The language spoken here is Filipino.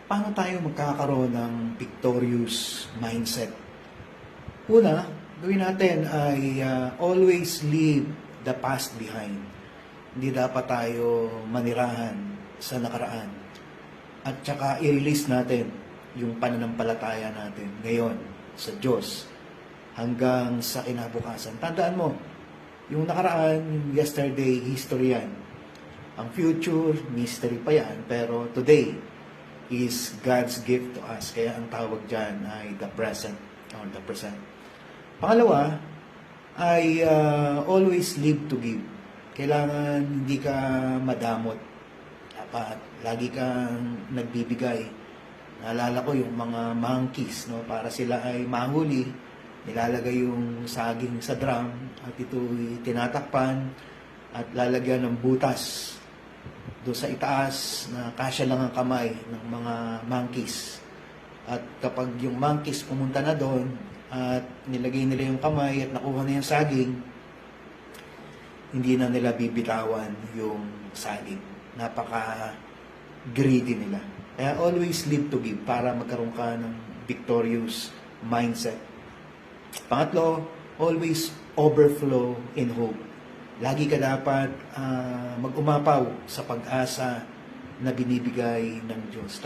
paano tayo magkakaroon ng victorious mindset? Una, gawin natin ay always leave the past behind. Hindi dapat tayo manirahan sa nakaraan. At saka i-release natin yung pananampalataya natin ngayon sa Diyos hanggang sa kinabukasan. Tandaan mo, yung nakaraan, yung yesterday, history yan. Ang future, mystery pa yan. Pero today is God's gift to us. Kaya ang tawag dyan ay the present or the present. Pangalawa, ay always live to give. Kailangan hindi ka madamot. Dapat lagi kang nagbibigay. Naalala ko yung mga monkeys, no? Para sila ay mahuli, nilalagay yung saging sa drum at ito'y tinatakpan at lalagyan ng butas doon sa itaas na kasya lang ang kamay ng mga monkeys. At kapag yung monkeys pumunta na doon at nilagay nila yung kamay at nakuha na yung saging, hindi na nila bibitawan yung saging. Napaka-greedy nila. Kaya always live to give para magkaroon ka ng victorious mindset. Pangatlo, always overflow in hope. Lagi ka dapat mag-umapaw sa pag-asa na binibigay ng Diyos.